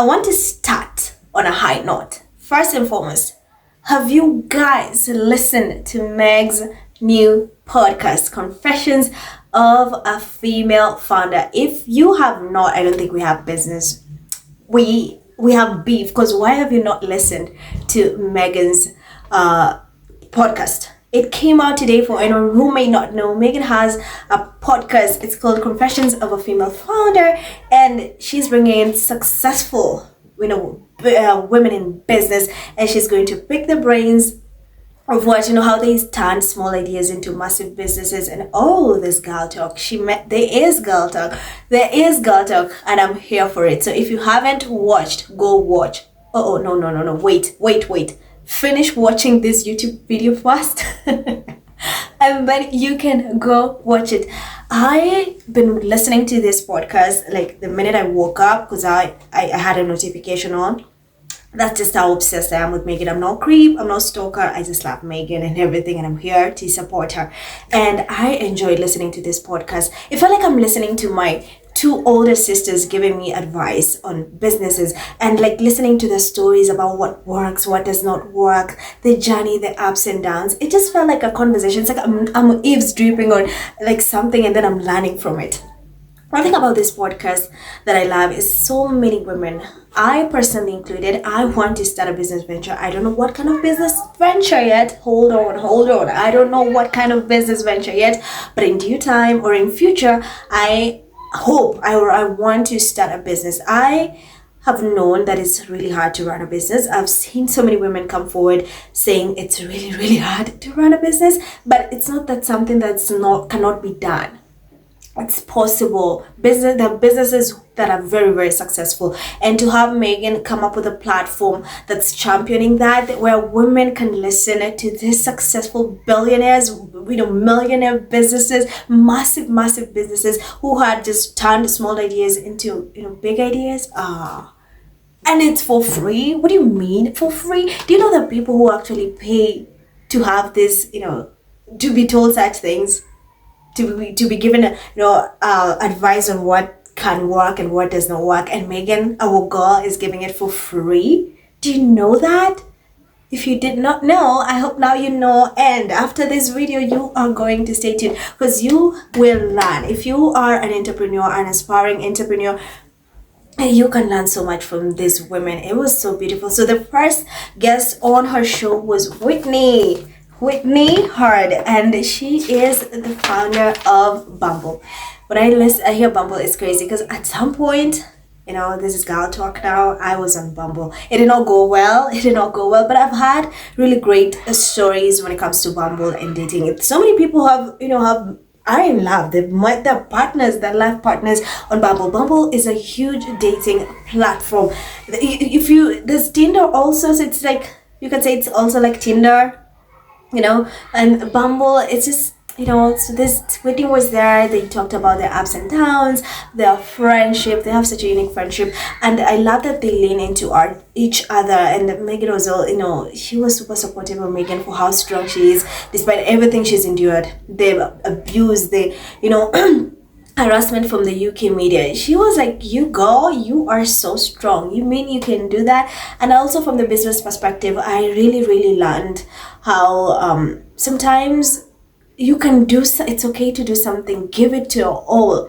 I want to start on a high note. First and foremost, have you guys listened to Meg's new podcast, Confessions of a Female Founder? If you have not, I don't think we have business. We have beef, because why have you not listened to Megan's podcast? It came out today. For anyone who may not know, Meghan has a podcast. It's called Confessions of a Female Founder, and she's bringing in successful, women in business, and she's going to pick the brains of how they turn small ideas into massive businesses. And this girl talk. There is girl talk, and I'm here for it. So if you haven't watched, go watch. No. Wait. Finish watching this YouTube video first and then you can go watch it. I've been listening to this podcast like the minute I woke up, because I had a notification on. That's just how obsessed I am with Meghan. I'm not creep, I'm not stalker. I just love Meghan and everything, and I'm here to support her. And I enjoyed listening to this podcast. It felt like I'm listening to my two older sisters giving me advice on businesses, and like listening to the stories about what works, what does not work, the journey, the ups and downs. It just felt like a conversation. It's like I'm eavesdropping on like something, and then I'm learning from it. One thing about this podcast that I love is so many women, I personally included, I want to start a business venture. I don't know what kind of business venture yet. Hold on. I don't know what kind of business venture yet, but in due time or in future, I want to start a business. I have known that it's really hard to run a business. I've seen so many women come forward saying it's really, really hard to run a business, but it's not that something cannot be done. It's possible. There are businesses that are very, very successful, and to have Meghan come up with a platform that's championing that, where women can listen to these successful billionaires, millionaire businesses, massive businesses who had just turned small ideas into big ideas. And it's for free. What do you mean for free? Do you know that people who actually pay to have this, to be told such things, to be given advice on what can work and what does not work, and Meghan, our girl, is giving it for free? Do you know that? If you did not know, I hope now you know, and after this video you are going to stay tuned, because you will learn. If you are an entrepreneur, an aspiring entrepreneur, you can learn so much from these women. It was so beautiful. So the first guest on her show was Whitney Hard, and she is the founder of Bumble. When I hear Bumble, it's crazy, because at some point, this is girl talk now, I was on Bumble. It did not go well, but I've had really great stories when it comes to Bumble and dating. So many people are in love. They've met their life partners on Bumble. Bumble is a huge dating platform. There's Tinder also, so it's like, you can say it's also like Tinder, and Bumble, it's just, so this Whitney was there. They talked about their ups and downs, their friendship. They have such a unique friendship, and I love that they lean into each other. And Meghan was she was super supportive of Meghan for how strong she is, despite everything she's endured, the abuse, the harassment from the UK media. She was like, you girl, you are so strong. You mean you can do that? And also from the business perspective, I really, really learned how sometimes you can it's okay to do something, give it to your all.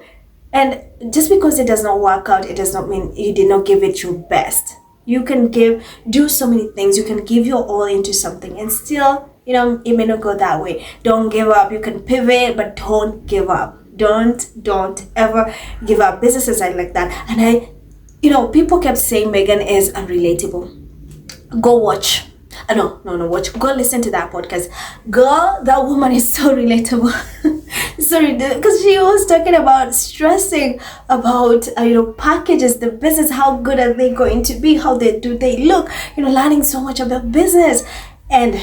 And just because it does not work out, it does not mean you did not give it your best. You can do so many things. You can give your all into something, and still, it may not go that way. Don't give up. You can pivot, but don't give up. Don't ever give up. Businesses are like that. And people kept saying Meghan is unrelatable. Go watch. Watch. Go listen to that podcast. Girl, that woman is so relatable. Sorry, because she was talking about stressing about packages, the business, how good are they going to be, how they look, learning so much about business. And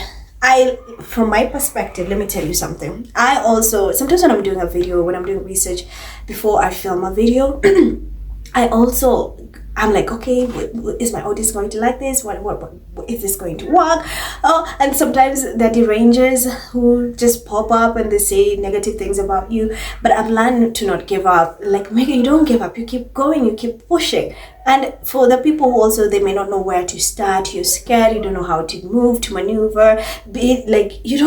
from my perspective, let me tell you something. I also, sometimes when I'm doing a video, when I'm doing research before I film a video, I I'm like, okay, is my audience going to like this? What is this going to work? Oh, and sometimes the derangers who just pop up and they say negative things about you. But I've learned to not give up. Like, Megan, you don't give up. You keep going. You keep pushing. And for the people who also, they may not know where to start. You're scared. You don't know how to move, to maneuver. Be it like you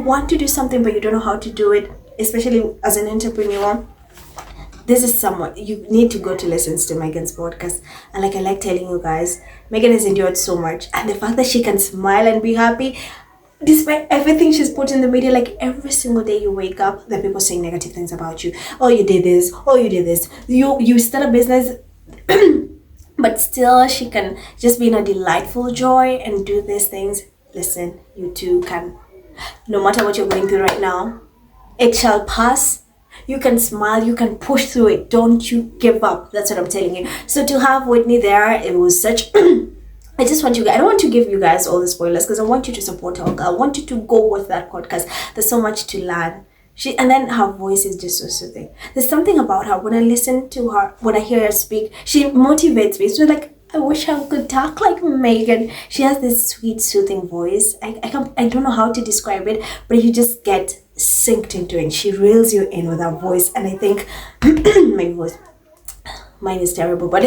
want to do something, but you don't know how to do it. Especially as an entrepreneur. This is someone you need to go to listen to Megan's podcast. And like I like telling you guys, Megan has endured so much. And the fact that she can smile and be happy, despite everything she's put in the media, like every single day you wake up, there are people saying negative things about you. Oh, you did this. Oh, you did this. You start a business, but still she can just be in a delightful joy and do these things. Listen, you too can. No matter what you're going through right now, it shall pass. You can smile, you can push through it. Don't you give up. That's what I'm telling you. So to have Whitney there, it was such I just want you, I don't want to give you guys all the spoilers because I want you to support her. I want you to go with that podcast. There's so much to learn. And then her voice is just so soothing. There's something about her. When I listen to her, when I hear her speak, she motivates me. So like, I wish I could talk like Megan. She has this sweet, soothing voice. I don't know how to describe it, but you just get synced into it. She reels you in with her voice. And I think mine is terrible, but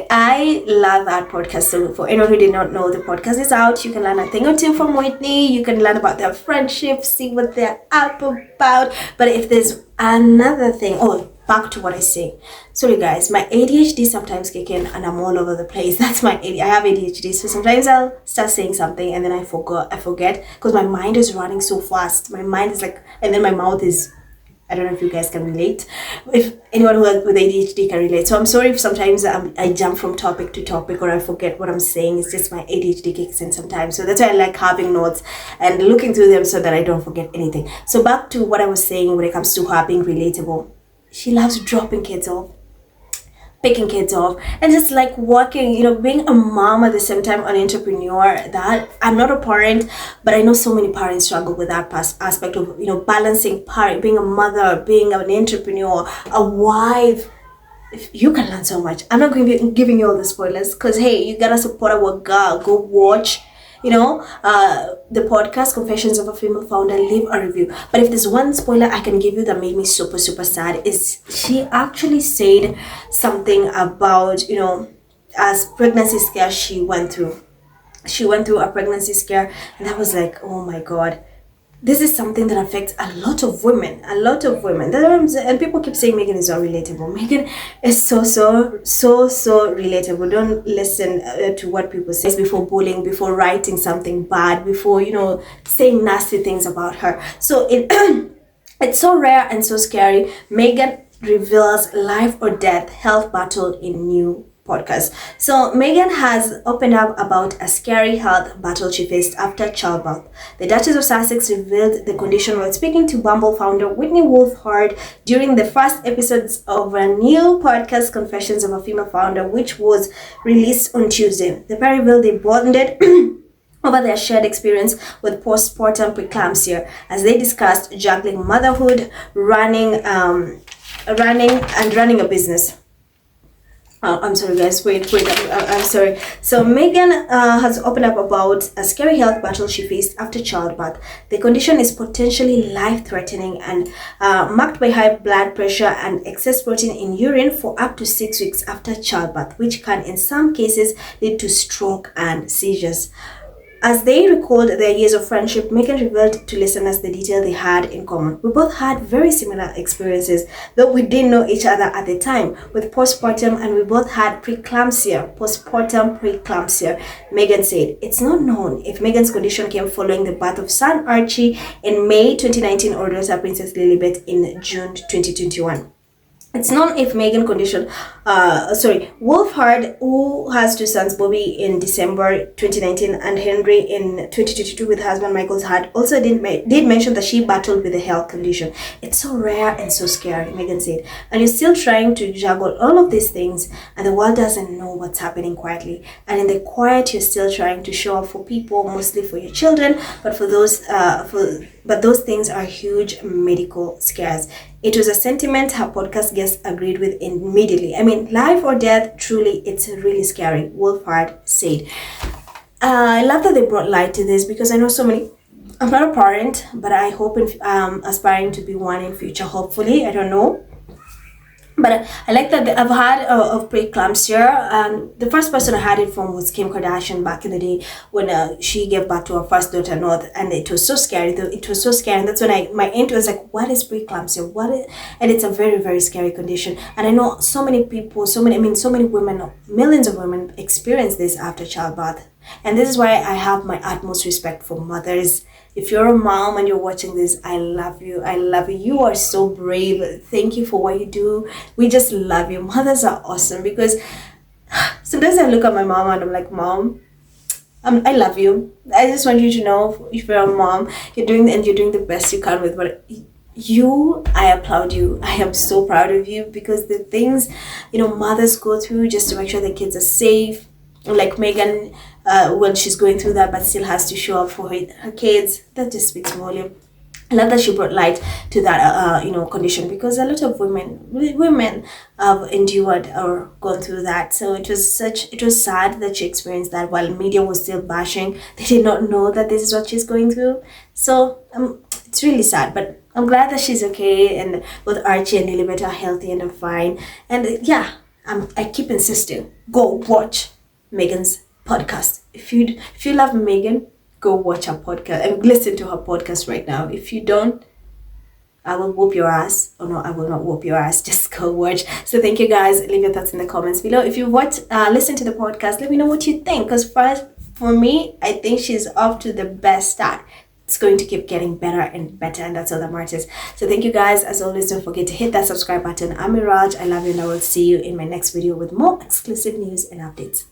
I love that podcast. So for anyone who did not know, the podcast is out. You can learn a thing or two from Whitney. You can learn about their friendship, see what they're up about. But if there's another thing, back to what I say. Sorry guys, my ADHD sometimes kick in and I'm all over the place. That's my ADHD. I have ADHD, so sometimes I'll start saying something and then I forget because my mind is running so fast. My mind is like, and then my mouth is, I don't know if you guys can relate. If anyone with ADHD can relate. So I'm sorry if sometimes I jump from topic to topic or I forget what I'm saying. It's just my ADHD kicks in sometimes. So that's why I like having notes and looking through them so that I don't forget anything. So back to what I was saying when it comes to her being relatable. She loves dropping kids off, picking kids off, and just like working, being a mom at the same time, an entrepreneur. That I'm not a parent, but I know so many parents struggle with that aspect of, balancing being a mother, being an entrepreneur, a wife. You can learn so much. I'm not going to be giving you all the spoilers because, hey, you gotta support our girl. Go watch the podcast Confessions of a Female Founder, leave a review. But if there's one spoiler I can give you that made me super, super sad, is she actually said something about, as pregnancy scare she went through. She went through a pregnancy scare, and that was like, oh my God. This is something that affects a lot of women. And people keep saying Meghan is not relatable. Meghan is so relatable. Don't listen to what people say before bullying, before writing something bad, before, saying nasty things about her. So it's so rare and so scary. Meghan reveals life or death health battle in new podcast. So Meghan has opened up about a scary health battle she faced after childbirth. The Duchess of Sussex revealed the condition while speaking to Bumble founder Whitney Wolfhard during the first episodes of a new podcast, Confessions of a Female Founder, which was released on Tuesday. The pair revealed they bonded over their shared experience with postpartum preeclampsia as they discussed juggling motherhood, running a business. I'm sorry guys, wait, I'm sorry. So Meghan has opened up about a scary health battle she faced after childbirth. The condition is potentially life-threatening and marked by high blood pressure and excess protein in urine for up to 6 weeks after childbirth, which can in some cases lead to stroke and seizures. As they recalled their years of friendship, Meghan revealed to listeners the detail they had in common. We both had very similar experiences, though we didn't know each other at the time, with postpartum, and we both had postpartum preeclampsia, Meghan said. It's not known if Meghan's condition came following the birth of son Archie in May 2019 or daughter Princess Lilibet in June 2021. It's known if Meghan condition, Wolfhard, who has two sons, Bobby in December 2019 and Henry in 2022 with husband Michael's had also did mention that she battled with a health condition. It's so rare and so scary, Meghan said. And you're still trying to juggle all of these things and the world doesn't know what's happening quietly. And in the quiet, you're still trying to show up for people, mostly for your children, but but those things are huge medical scares. It was a sentiment her podcast guest agreed with immediately. life or death, truly, it's really scary, Wolfhard said. I love that they brought light to this, because I know so many. I'm not a parent, but I hope aspiring to be one in future, hopefully. I don't know. But I like that I've had of preeclampsia. The first person I had it from was Kim Kardashian back in the day, when she gave birth to her first daughter, North, and it was so scary. It was so scary, and that's when my aunt was like, "What is preeclampsia? What is?" And it's a very, very scary condition. And I know so many people, so many women, millions of women experience this after childbirth. And this is why I have my utmost respect for mothers. If you're a mom and you're watching this, I love you. I love you. You are so brave. Thank you for what you do. We just love you. Mothers are awesome, because sometimes I look at my mom and I'm like, Mom, I love you. I just want you to know, if you're a mom, you're doing the best you can with what you. I applaud you. I am so proud of you, because the things mothers go through just to make sure their kids are safe, like Meghan, when she's going through that but still has to show up for her kids, that just speaks volume. I love that she brought light to that condition, because a lot of women have endured or gone through that. So it was sad that she experienced that while media was still bashing. They did not know that this is what she's going through. So it's really sad, but I'm glad that she's okay, and both Archie and Lilibet are healthy and are fine. And I keep insisting, go watch Megan's podcast. If you love Meghan, go watch her podcast and listen to her podcast right now. If you don't, I will whoop your ass. Oh no, I will not whoop your ass. Just go watch. So thank you guys. Leave your thoughts in the comments below. If you listen to the podcast, let me know what you think. Because for me, I think she's off to the best start. It's going to keep getting better and better, and that's all that matters. So thank you guys. As always, don't forget to hit that subscribe button. I'm Miraj. I love you, and I will see you in my next video with more exclusive news and updates.